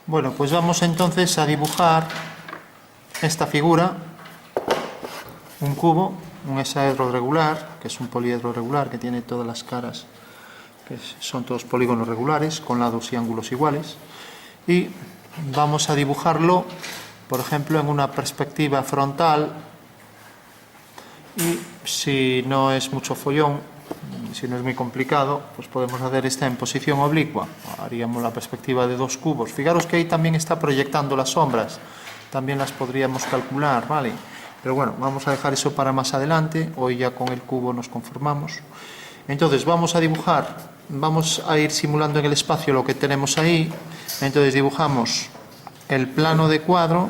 Bueno, pues vamos entonces a dibujar esta figura, un cubo, un hexaedro regular, que es un poliedro regular que tiene todas las caras, que son todos polígonos regulares, con lados y ángulos iguales, y vamos a dibujarlo, por ejemplo, en una perspectiva frontal, y si no es mucho follón, si no es muy complicado, pues podemos hacer esta en posición oblicua. Haríamos la perspectiva de dos cubos. Fijaros que ahí también está proyectando las sombras, también las podríamos calcular, ¿vale? Pero bueno, vamos a dejar eso para más adelante, hoy ya con el cubo nos conformamos. Entonces vamos a dibujar, vamos a ir simulando en el espacio lo que tenemos ahí. Entonces dibujamos el plano de cuadro,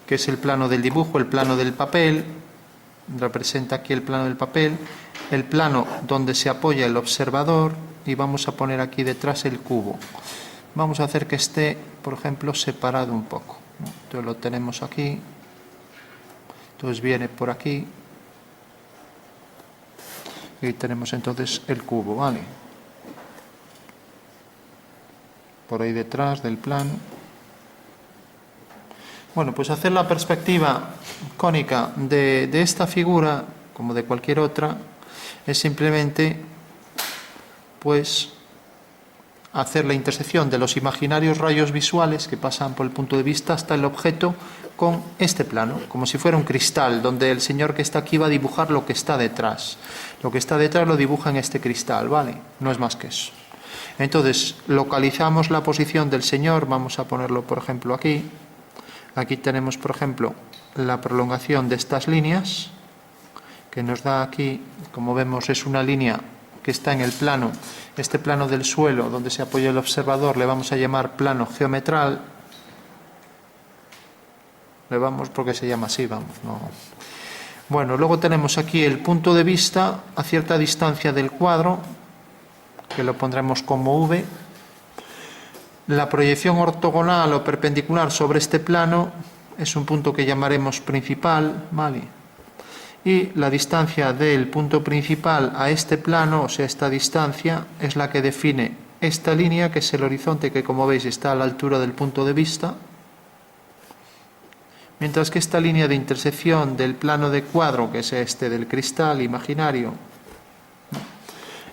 que es el plano del dibujo, el plano del papel, representa aquí el plano del papel, el plano donde se apoya el observador, y vamos a poner aquí detrás el cubo. Vamos a hacer que esté, por ejemplo, separado un poco. Entonces lo tenemos aquí, entonces viene por aquí, y tenemos entonces el cubo, ¿vale? Por ahí detrás del plano. Bueno, pues hacer la perspectiva cónica de esta figura, como de cualquier otra, es simplemente, pues, hacer la intersección de los imaginarios rayos visuales que pasan por el punto de vista hasta el objeto con este plano, como si fuera un cristal, donde el señor que está aquí va a dibujar lo que está detrás. Lo que está detrás lo dibuja en este cristal, ¿vale? No es más que eso. Entonces, localizamos la posición del señor, vamos a ponerlo, por ejemplo, aquí. Aquí tenemos, por ejemplo, la prolongación de estas líneas, que nos da aquí, como vemos, es una línea que está en el plano, este plano del suelo, donde se apoya el observador, le vamos a llamar plano geometral. Le vamos porque se llama así, vamos, no. Bueno, luego tenemos aquí el punto de vista a cierta distancia del cuadro, que lo pondremos como V. La proyección ortogonal o perpendicular sobre este plano es un punto que llamaremos principal, ¿vale? Y la distancia del punto principal a este plano, o sea, esta distancia, es la que define esta línea, que es el horizonte, que como veis está a la altura del punto de vista, mientras que esta línea de intersección del plano de cuadro, que es este del cristal imaginario,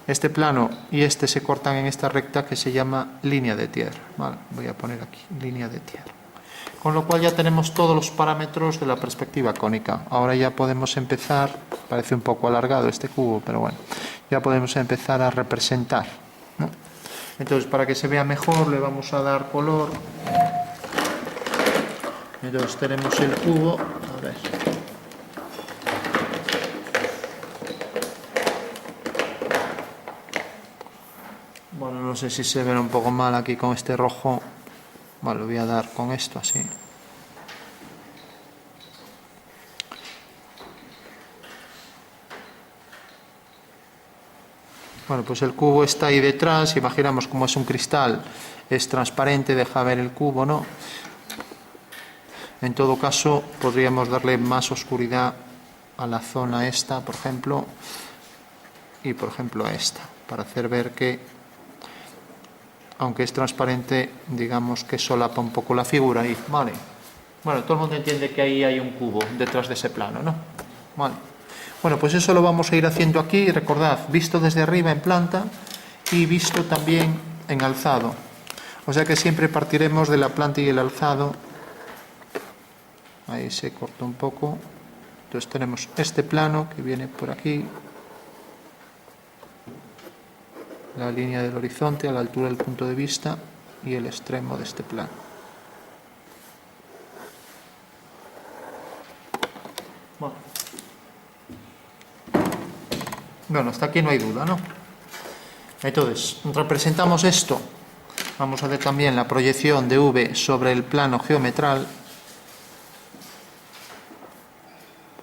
este plano y este se cortan en esta recta que se llama línea de tierra. Vale, voy a poner aquí, línea de tierra. Con lo cual ya tenemos todos los parámetros de la perspectiva cónica. Ahora ya podemos empezar, parece un poco alargado este cubo, pero bueno, ya podemos empezar a representar, ¿no? Entonces, para que se vea mejor, le vamos a dar color. Entonces tenemos el cubo, a ver. Bueno, no sé si se ve un poco mal aquí con este rojo. Bueno, lo voy a dar con esto así. Bueno, pues el cubo está ahí detrás. Imaginamos como es un cristal, es transparente, deja ver el cubo, ¿no? En todo caso, podríamos darle más oscuridad a la zona esta, por ejemplo, y por ejemplo a esta, para hacer ver que, aunque es transparente, digamos que solapa un poco la figura ahí, ¿vale? Bueno, todo el mundo entiende que ahí hay un cubo detrás de ese plano, ¿no? Vale. Bueno, pues eso lo vamos a ir haciendo aquí, recordad, visto desde arriba en planta y visto también en alzado. O sea que siempre partiremos de la planta y el alzado. Ahí se corta un poco. Entonces tenemos este plano que viene por aquí, la línea del horizonte a la altura del punto de vista y el extremo de este plano. Bueno, hasta aquí no hay duda, ¿no? Entonces, representamos esto. Vamos a hacer también la proyección de V sobre el plano geometral,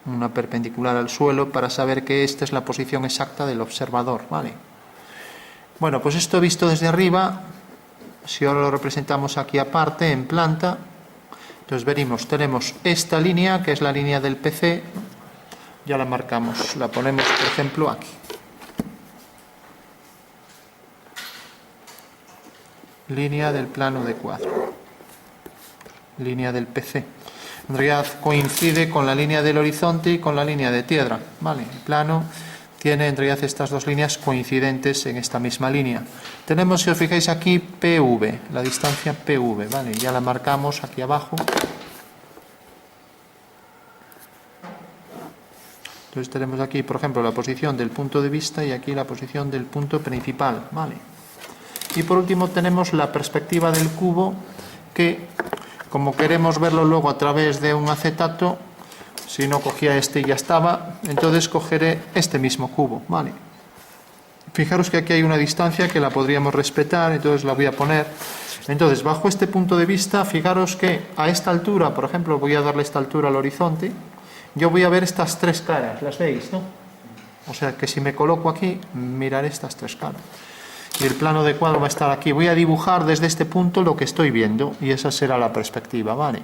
una perpendicular al suelo, para saber que esta es la posición exacta del observador, ¿vale? Bueno, pues esto visto desde arriba, si ahora lo representamos aquí aparte, en planta, entonces veremos, tenemos esta línea, que es la línea del PC, ya la marcamos, la ponemos, por ejemplo, aquí. línea del plano de cuadro, línea del PC. En realidad coincide con la línea del horizonte y con la línea de tierra, ¿vale? El plano tiene en realidad estas dos líneas coincidentes en esta misma línea. Tenemos, si os fijáis aquí, PV, la distancia PV, ¿vale? Ya la marcamos aquí abajo. Entonces tenemos aquí, por ejemplo, la posición del punto de vista y aquí la posición del punto principal, ¿vale? Y por último tenemos la perspectiva del cubo que, como queremos verlo luego a través de un acetato, si no cogía este y ya estaba, entonces cogeré este mismo cubo, ¿vale? Fijaros que aquí hay una distancia que la podríamos respetar, entonces la voy a poner. Entonces, bajo este punto de vista, fijaros que a esta altura, por ejemplo, voy a darle esta altura al horizonte, yo voy a ver estas tres caras, ¿las veis, no? O sea que si me coloco aquí, miraré estas tres caras. Y el plano de cuadro va a estar aquí. Voy a dibujar desde este punto lo que estoy viendo y esa será la perspectiva, ¿vale?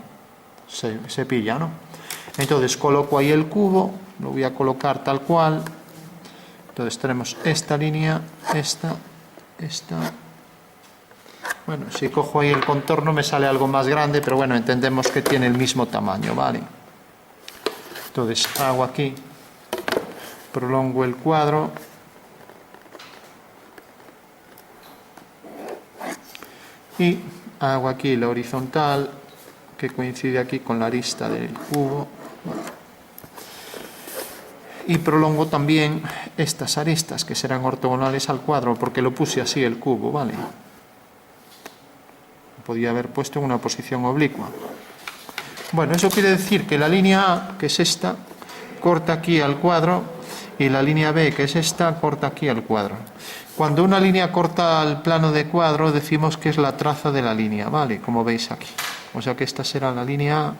Se pilla, ¿no? Entonces coloco ahí el cubo, lo voy a colocar tal cual. Entonces tenemos esta línea, esta. Bueno, si cojo ahí el contorno me sale algo más grande, pero bueno, entendemos que tiene el mismo tamaño, ¿vale? Entonces hago aquí, prolongo el cuadro. Y hago aquí la horizontal, que coincide aquí con la arista del cubo. Y prolongo también estas aristas, que serán ortogonales al cuadro, porque lo puse así el cubo, ¿vale? Lo podía haber puesto en una posición oblicua. Bueno, eso quiere decir que la línea A, que es esta, corta aquí al cuadro, y la línea B, que es esta, corta aquí al cuadro. Cuando una línea corta al plano de cuadro, decimos que es la traza de la línea, ¿vale? Como veis aquí. O sea que esta será la línea A,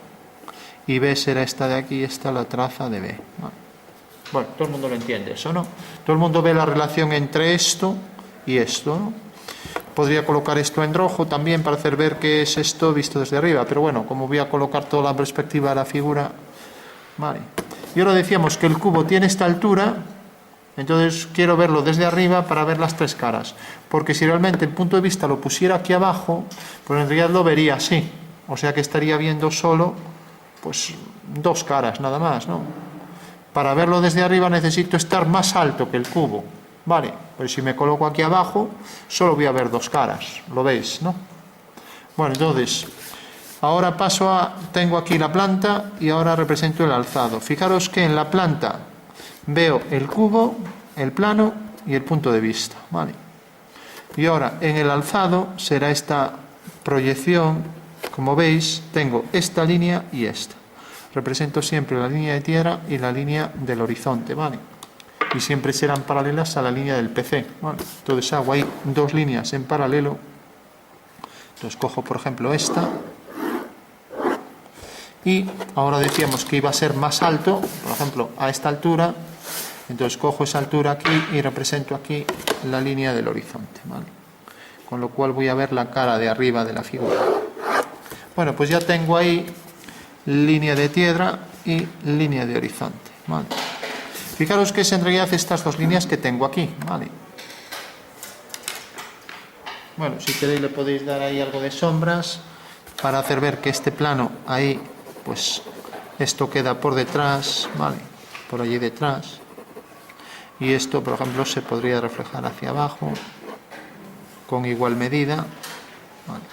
y B será esta de aquí, y esta la traza de B, ¿vale? Bueno, todo el mundo lo entiende eso, ¿no? Todo el mundo ve la relación entre esto y esto, ¿no? Podría colocar esto en rojo también para hacer ver qué es esto visto desde arriba, pero bueno, como voy a colocar toda la perspectiva de la figura, vale. Y ahora decíamos que el cubo tiene esta altura, entonces quiero verlo desde arriba para ver las tres caras, porque si realmente el punto de vista lo pusiera aquí abajo, pues en realidad lo vería así, o sea que estaría viendo solo, pues, dos caras nada más, ¿no? Para verlo desde arriba necesito estar más alto que el cubo, ¿vale? Pero si me coloco aquí abajo, solo voy a ver dos caras, ¿lo veis, no? Bueno, entonces, ahora tengo aquí la planta y ahora represento el alzado. Fijaros que en la planta veo el cubo, el plano y el punto de vista, ¿vale? Y ahora en el alzado será esta proyección, como veis, tengo esta línea y esta. Represento siempre la línea de tierra y la línea del horizonte, ¿vale? Y siempre serán paralelas a la línea del PC, ¿vale? Entonces hago ahí dos líneas en paralelo. Entonces cojo, por ejemplo, esta. Y ahora decíamos que iba a ser más alto, por ejemplo, a esta altura. Entonces cojo esa altura aquí y represento aquí la línea del horizonte, ¿vale? Con lo cual voy a ver la cara de arriba de la figura. Bueno, pues ya tengo ahí línea de tierra y línea de horizonte, ¿vale? Fijaros que es en realidad estas dos líneas que tengo aquí, ¿vale? Bueno, si queréis le podéis dar ahí algo de sombras para hacer ver que este plano ahí, pues esto queda por detrás, ¿vale? Por allí detrás. Y esto, por ejemplo, se podría reflejar hacia abajo con igual medida, ¿vale?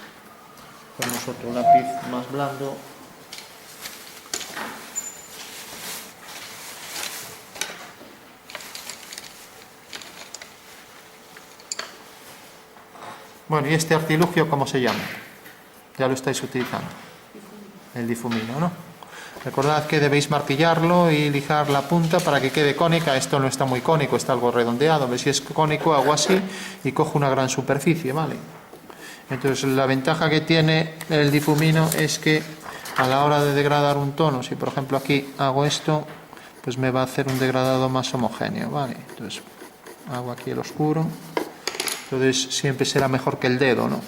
Ponemos otro lápiz más blando. Bueno, ¿y este artilugio cómo se llama? Ya lo estáis utilizando. El difumino, ¿no? Recordad que debéis martillarlo y lijar la punta para que quede cónica. Esto no está muy cónico, está algo redondeado. Si es cónico, hago así y cojo una gran superficie, ¿vale? Entonces, la ventaja que tiene el difumino es que a la hora de degradar un tono, si por ejemplo aquí hago esto, pues me va a hacer un degradado más homogéneo, ¿vale? Entonces, hago aquí el oscuro. Entonces siempre será mejor que el dedo, ¿no?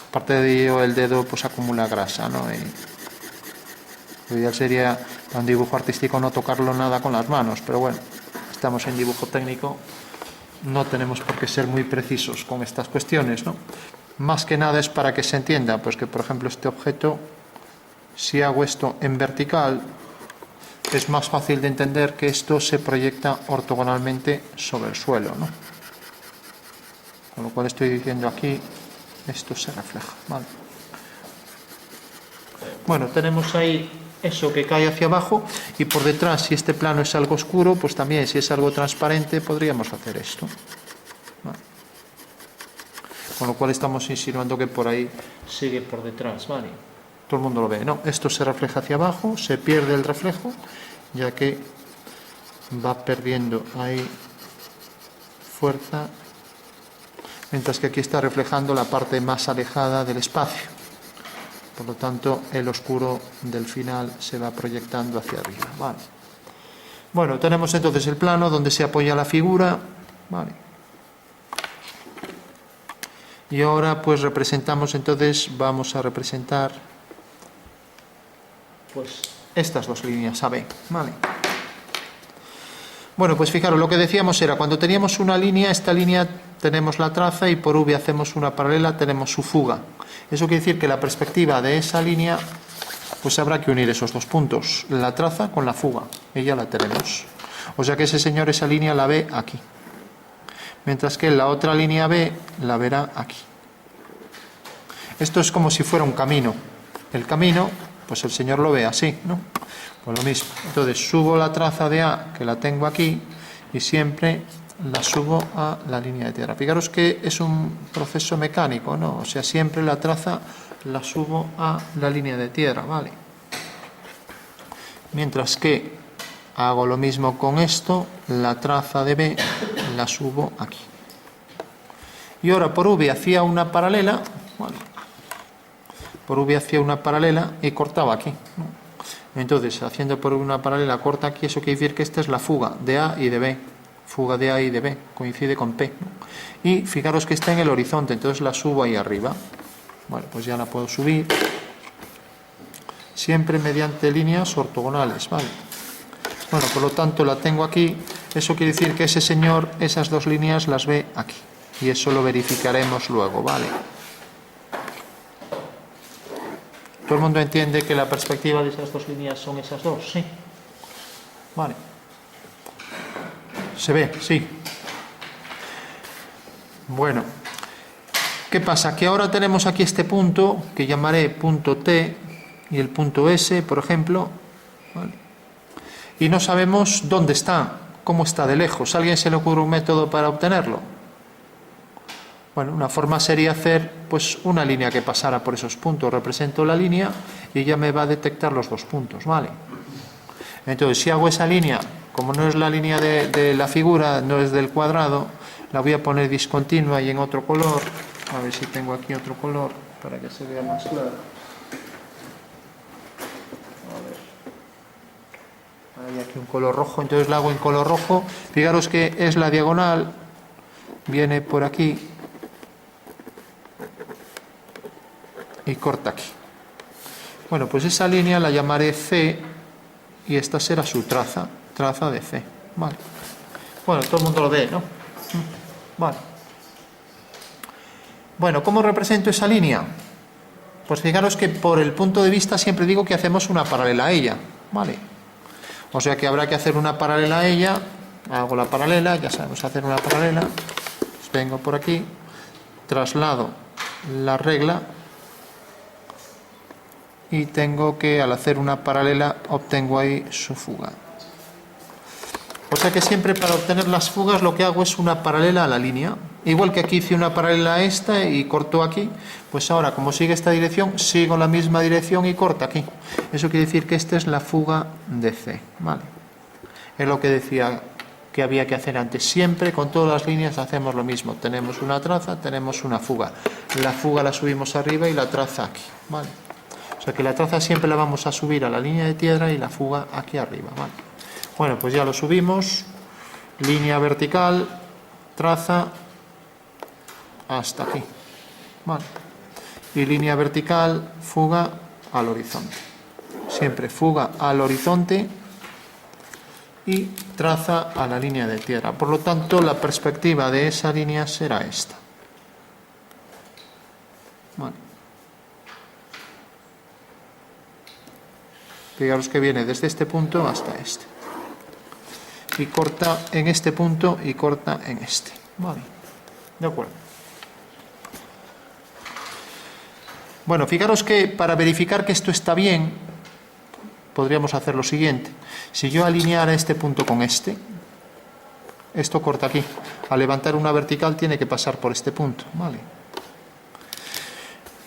Aparte de ello, el dedo pues acumula grasa, ¿no? Y lo ideal sería para un dibujo artístico no tocarlo nada con las manos, pero bueno, estamos en dibujo técnico, no tenemos por qué ser muy precisos con estas cuestiones, ¿no? más que nada es para que se entienda, pues que por ejemplo este objeto, si hago esto en vertical, es más fácil de entender que esto se proyecta ortogonalmente sobre el suelo, ¿no? Con lo cual estoy diciendo aquí, esto se refleja, ¿vale? Bueno, tenemos ahí eso que cae hacia abajo, y por detrás, si este plano es algo oscuro, pues también, si es algo transparente, podríamos hacer esto, ¿vale? Con lo cual estamos insinuando que por ahí sigue por detrás, ¿vale? Todo el mundo lo ve, ¿no? Esto se refleja hacia abajo, se pierde el reflejo, ya que va perdiendo ahí fuerza, mientras que aquí está reflejando la parte más alejada del espacio. Por lo tanto, el oscuro del final se va proyectando hacia arriba, ¿vale? Bueno, tenemos entonces el plano donde se apoya la figura, ¿vale? Y ahora pues representamos, entonces vamos a representar pues estas dos líneas AB, ¿vale? Bueno, pues fijaros, lo que decíamos era, cuando teníamos una línea, esta línea tenemos la traza y por V hacemos una paralela, tenemos su fuga. Eso quiere decir que la perspectiva de esa línea, pues habrá que unir esos dos puntos, la traza con la fuga, y ya la tenemos. O sea que ese señor esa línea la ve aquí, mientras que la otra línea B la verá aquí. Esto es como si fuera un camino. El camino, pues el señor lo ve así, ¿no? Pues lo mismo. Entonces subo la traza de A, que la tengo aquí, y siempre la subo a la línea de tierra. Fijaros que es un proceso mecánico, ¿no? O sea, siempre la traza la subo a la línea de tierra, ¿vale? Mientras que hago lo mismo con esto, la traza de B la subo aquí. Y ahora por V hacía una paralela, ¿vale? Por V hacía una paralela y cortaba aquí, ¿no? Entonces, haciendo por una paralela corta aquí, eso quiere decir que esta es la fuga de A y de B. Fuga de A y de B, coincide con P, ¿no? Y fijaros que está en el horizonte, entonces la subo ahí arriba. Bueno, pues ya la puedo subir. Siempre mediante líneas ortogonales, ¿vale? Bueno, por lo tanto la tengo aquí. Eso quiere decir que ese señor, esas dos líneas las ve aquí. Y eso lo verificaremos luego, ¿vale? ¿Todo el mundo entiende que la perspectiva de esas dos líneas son esas dos? Sí. Vale. ¿Se ve? Sí. Bueno. ¿Qué pasa? Que ahora tenemos aquí este punto, que llamaré punto T, y el punto S, por ejemplo. ¿Vale? Y no sabemos dónde está, cómo está de lejos. ¿A alguien se le ocurre un método para obtenerlo? Bueno, una forma sería hacer pues una línea que pasara por esos puntos. Represento la línea y ella me va a detectar los dos puntos, ¿vale? Entonces, si hago esa línea, como no es la línea de la figura, no es del cuadrado, la voy a poner discontinua y en otro color. A ver si tengo aquí otro color para que se vea más claro. A ver. Hay aquí un color rojo, entonces la hago en color rojo. Fijaros que es la diagonal, viene por aquí y corta aquí. Bueno, pues esa línea la llamaré C y esta será su traza, traza de C. Vale. Bueno, todo el mundo lo ve, ¿no? Vale. Bueno, ¿cómo represento esa línea? Pues fijaros que por el punto de vista siempre digo que hacemos una paralela a ella, ¿vale? O sea que habrá que hacer una paralela a ella. Hago la paralela, ya sabemos hacer una paralela. Pues vengo por aquí, traslado la regla y tengo que, al hacer una paralela, obtengo ahí su fuga. O sea que siempre para obtener las fugas lo que hago es una paralela a la línea. Igual que aquí hice una paralela a esta y corto aquí, pues ahora como sigue esta dirección, sigo la misma dirección y corto aquí. Eso quiere decir que esta es la fuga de C, ¿vale? Es lo que decía que había que hacer antes. Siempre con todas las líneas hacemos lo mismo. Tenemos una traza, tenemos una fuga. La fuga la subimos arriba y la traza aquí, ¿vale? O sea que la traza siempre la vamos a subir a la línea de tierra y la fuga aquí arriba, ¿vale? Bueno, pues ya lo subimos. Línea vertical, traza hasta aquí, ¿vale? Y línea vertical, fuga al horizonte. Siempre fuga al horizonte y traza a la línea de tierra. Por lo tanto, la perspectiva de esa línea será esta. Vale. Fijaros que viene desde este punto hasta este. Y corta en este punto y corta en este. Vale. De acuerdo. Bueno, fijaros que para verificar que esto está bien, podríamos hacer lo siguiente. Si yo alineara este punto con este, esto corta aquí. Al levantar una vertical tiene que pasar por este punto. Vale.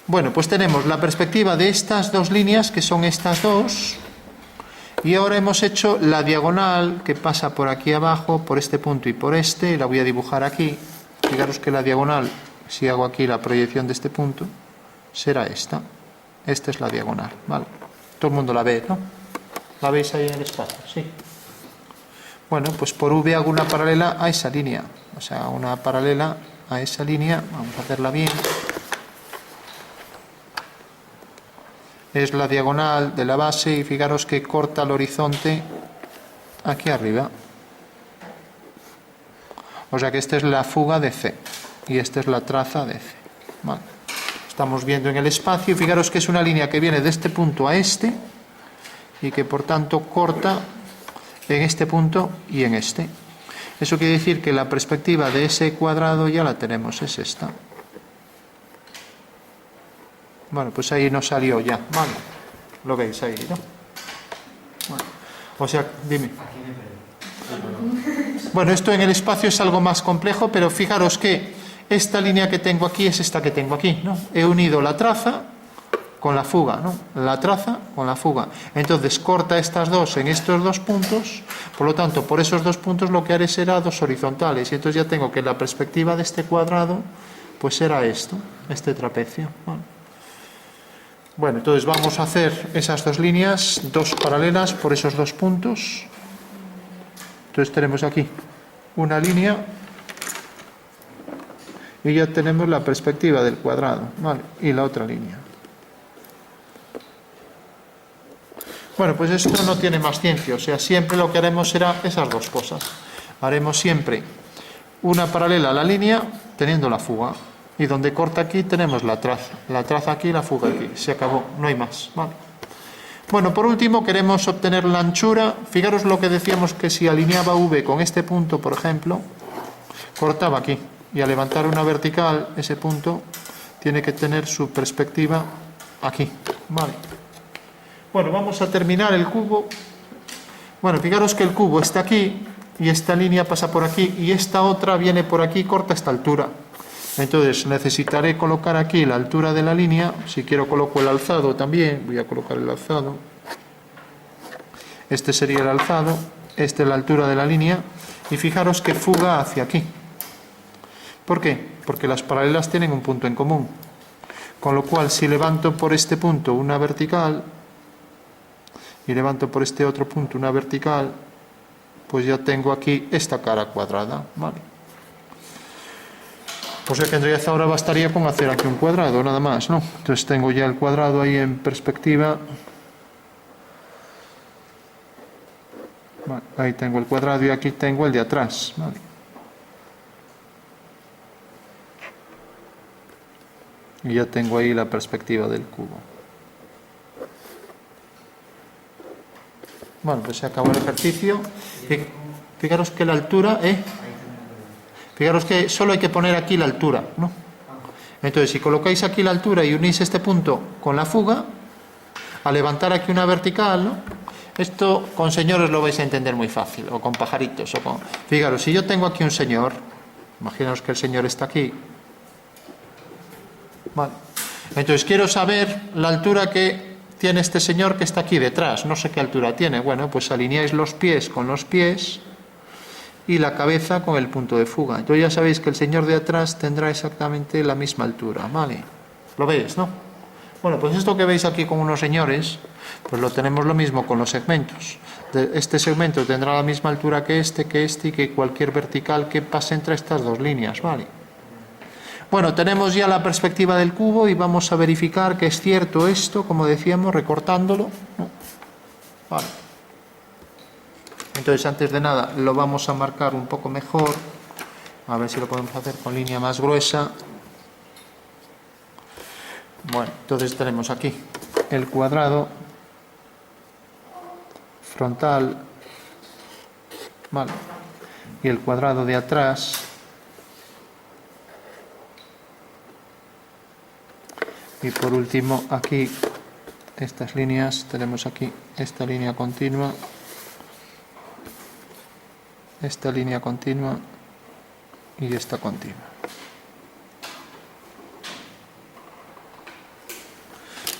Bueno, pues tenemos la perspectiva de estas dos líneas, que son estas dos, y ahora hemos hecho la diagonal que pasa por aquí abajo, por este punto y por este, la voy a dibujar aquí. Fijaros que la diagonal, si hago aquí la proyección de este punto, será esta. Esta es la diagonal, ¿vale? Todo el mundo la ve, ¿no? ¿La veis ahí en el espacio? Sí. Bueno, pues por V hago una paralela a esa línea, o sea, una paralela a esa línea, vamos a hacerla bien. Es la diagonal de la base y fijaros que corta el horizonte aquí arriba. O sea que esta es la fuga de C y esta es la traza de C. Vale. Estamos viendo en el espacio y fijaros que es una línea que viene de este punto a este y que por tanto corta en este punto y en este. Eso quiere decir que la perspectiva de ese cuadrado ya la tenemos, es esta. Bueno, pues ahí nos salió ya, vale. Lo veis ahí, ¿no? Bueno, o sea, dime. Bueno, esto en el espacio es algo más complejo, pero fijaros que esta línea que tengo aquí es esta que tengo aquí, ¿no? He unido la traza con la fuga, ¿no? La traza con la fuga. Entonces corta estas dos en estos dos puntos, por lo tanto, por esos dos puntos lo que haré será dos horizontales, y entonces ya tengo que la perspectiva de este cuadrado, pues será esto, este trapecio, ¿vale? Bueno, entonces vamos a hacer esas dos líneas, dos paralelas por esos dos puntos. Entonces tenemos aquí una línea y ya tenemos la perspectiva del cuadrado, ¿vale? Y la otra línea. Bueno, pues esto no tiene más ciencia, o sea, siempre lo que haremos será esas dos cosas. Haremos siempre una paralela a la línea teniendo la fuga. Y donde corta aquí tenemos la traza aquí y la fuga aquí. Se acabó, no hay más, ¿vale? Bueno, por último queremos obtener la anchura. Fijaros lo que decíamos, que si alineaba V con este punto, por ejemplo, cortaba aquí. Y al levantar una vertical, ese punto tiene que tener su perspectiva aquí, ¿vale? Bueno, vamos a terminar el cubo. Bueno, fijaros que el cubo está aquí y esta línea pasa por aquí y esta otra viene por aquí y corta esta altura. Entonces necesitaré colocar aquí la altura de la línea. Si quiero coloco el alzado también, voy a colocar el alzado. Este sería el alzado, esta es la altura de la línea y fijaros que fuga hacia aquí. ¿Por qué? Porque las paralelas tienen un punto en común. Con lo cual si levanto por este punto una vertical y levanto por este otro punto una vertical, pues ya tengo aquí esta cara cuadrada, ¿vale? O sea que en realidad ahora bastaría con hacer aquí un cuadrado, nada más, ¿no? Entonces tengo ya el cuadrado ahí en perspectiva. Vale, ahí tengo el cuadrado y aquí tengo el de atrás, ¿vale? Y ya tengo ahí la perspectiva del cubo. Bueno, pues se acabó el ejercicio. Fijaros que la altura, fijaros que solo hay que poner aquí la altura, ¿no? Entonces, si colocáis aquí la altura y unís este punto con la fuga, al levantar aquí una vertical, ¿no? Esto con señores lo vais a entender muy fácil, o con pajaritos, o con... Fijaros, si yo tengo aquí un señor, imaginaos que el señor está aquí, vale. Entonces quiero saber la altura que tiene este señor que está aquí detrás, no sé qué altura tiene. Bueno, pues alineáis los pies con los pies y la cabeza con el punto de fuga. Entonces ya sabéis que el señor de atrás tendrá exactamente la misma altura, ¿vale? ¿Lo veis, no? Bueno, pues esto que veis aquí con unos señores, pues lo tenemos lo mismo con los segmentos. Este segmento tendrá la misma altura que este y que cualquier vertical que pase entre estas dos líneas, ¿vale? Bueno, tenemos ya la perspectiva del cubo y vamos a verificar que es cierto esto, como decíamos, recortándolo, ¿no? Vale. Entonces, antes de nada, lo vamos a marcar un poco mejor. A ver si lo podemos hacer con línea más gruesa. Bueno, entonces tenemos aquí el cuadrado frontal, ¿vale? Y el cuadrado de atrás. Y por último, aquí, estas líneas, tenemos aquí esta línea continua, esta línea continua y esta continua.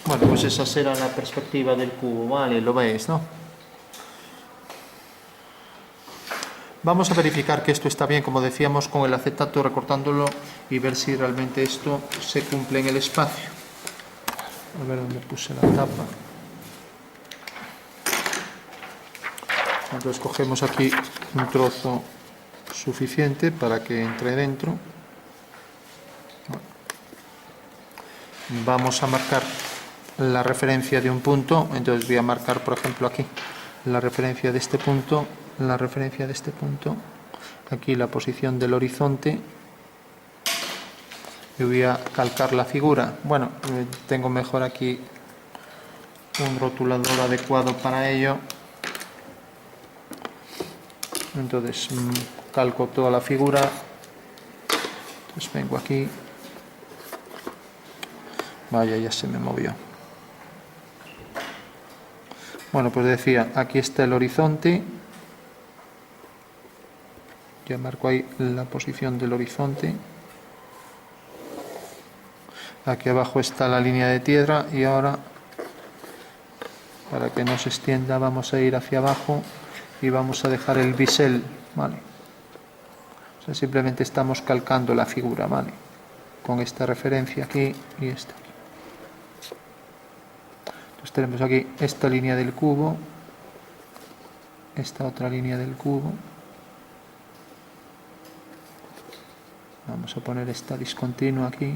Bueno, pues esa será la perspectiva del cubo, ¿vale? Lo veis, ¿no? Vamos a verificar que esto está bien, como decíamos, con el acetato, recortándolo y ver si realmente esto se cumple en el espacio. A ver dónde puse la tapa. Entonces cogemos aquí un trozo suficiente para que entre dentro. Vamos a marcar la referencia de un punto, entonces voy a marcar, por ejemplo, aquí la referencia de este punto, la referencia de este punto, aquí la posición del horizonte, y voy a calcar la figura. Bueno, tengo mejor aquí un rotulador adecuado para ello, entonces calco toda la figura, entonces vengo aquí, vaya, ya se me movió. Bueno, pues decía, aquí está el horizonte, ya marco ahí la posición del horizonte, aquí abajo está la línea de tierra y ahora, para que no se extienda, vamos a ir hacia abajo y vamos a dejar el bisel, ¿vale? O sea, simplemente estamos calcando la figura, ¿vale? Con esta referencia aquí y esta aquí. Entonces tenemos aquí esta línea del cubo, esta otra línea del cubo. Vamos a poner esta discontinua aquí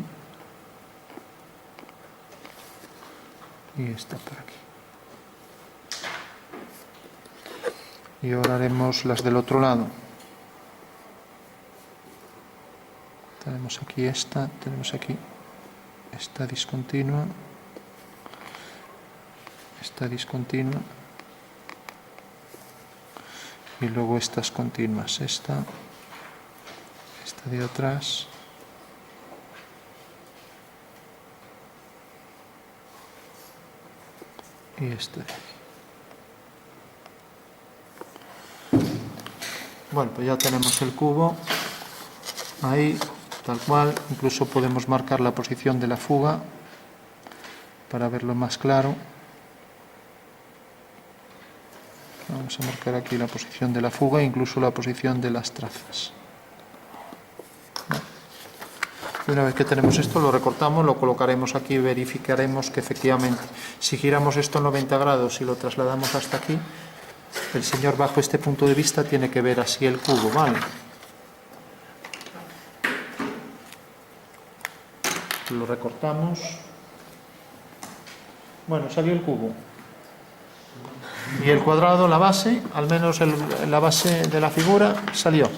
y esta por aquí. Y ahora haremos las del otro lado. Tenemos aquí esta, tenemos aquí esta discontinua, esta discontinua y luego estas continuas, esta de atrás y esta de aquí. Bueno, pues ya tenemos el cubo ahí, tal cual. Incluso podemos marcar la posición de la fuga para verlo más claro. Vamos a marcar aquí la posición de la fuga e incluso la posición de las trazas. Y una vez que tenemos esto, lo recortamos, lo colocaremos aquí y verificaremos que efectivamente, si giramos esto 90 grados y lo trasladamos hasta aquí, el señor bajo este punto de vista tiene que ver así el cubo, ¿vale? Lo recortamos. Bueno, salió el cubo. Y el cuadrado, la base, al menos la base de la figura, salió.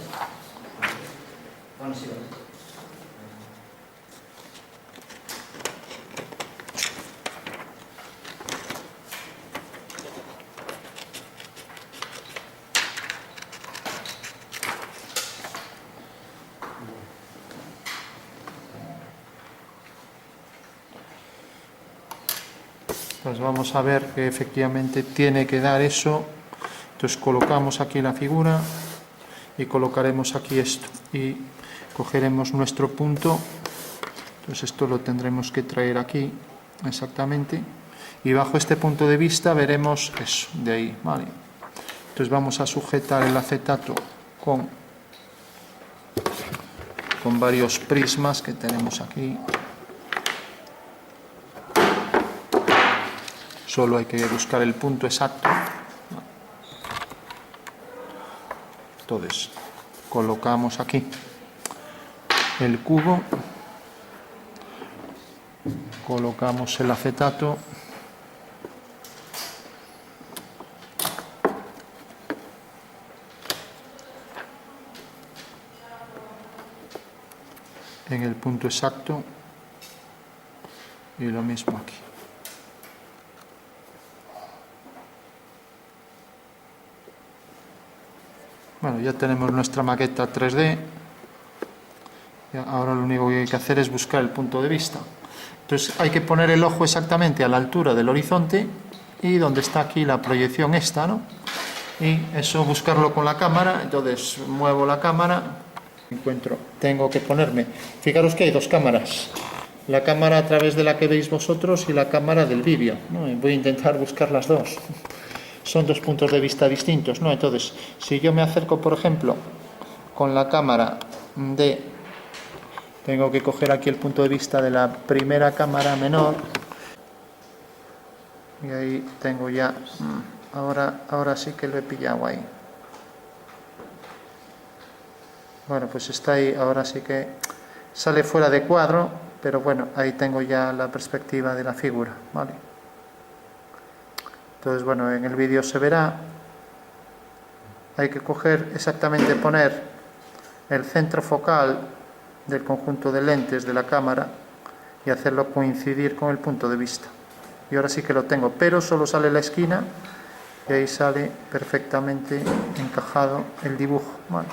Pues vamos a ver que efectivamente tiene que dar eso. Entonces colocamos aquí la figura y colocaremos aquí esto y cogeremos nuestro punto. Entonces esto lo tendremos que traer aquí exactamente y bajo este punto de vista veremos eso de ahí, ¿vale? Entonces vamos a sujetar el acetato con varios prismas que tenemos aquí. Solo hay que buscar el punto exacto. Entonces, colocamos aquí el cubo, colocamos el acetato, en el punto exacto y lo mismo aquí. Bueno, ya tenemos nuestra maqueta 3D. Ahora lo único que hay que hacer es buscar el punto de vista. Entonces hay que poner el ojo exactamente a la altura del horizonte y donde está aquí la proyección esta, ¿no? Y eso buscarlo con la cámara. Entonces muevo la cámara, tengo que ponerme, fijaros que hay dos cámaras, la cámara a través de la que veis vosotros y la cámara del vídeo, ¿no? Voy a intentar buscar las dos, son dos puntos de vista distintos, ¿no? Entonces si yo me acerco, por ejemplo, con la cámara tengo que coger aquí el punto de vista de la primera cámara menor y ahí tengo ya, ahora sí que lo he pillado ahí. Bueno, pues está ahí, ahora sí que sale fuera de cuadro, pero bueno, ahí tengo ya la perspectiva de la figura, ¿vale? Entonces, bueno, en el vídeo se verá, hay que coger exactamente, poner el centro focal del conjunto de lentes de la cámara y hacerlo coincidir con el punto de vista. Y ahora sí que lo tengo, pero solo sale la esquina y ahí sale perfectamente encajado el dibujo, ¿vale?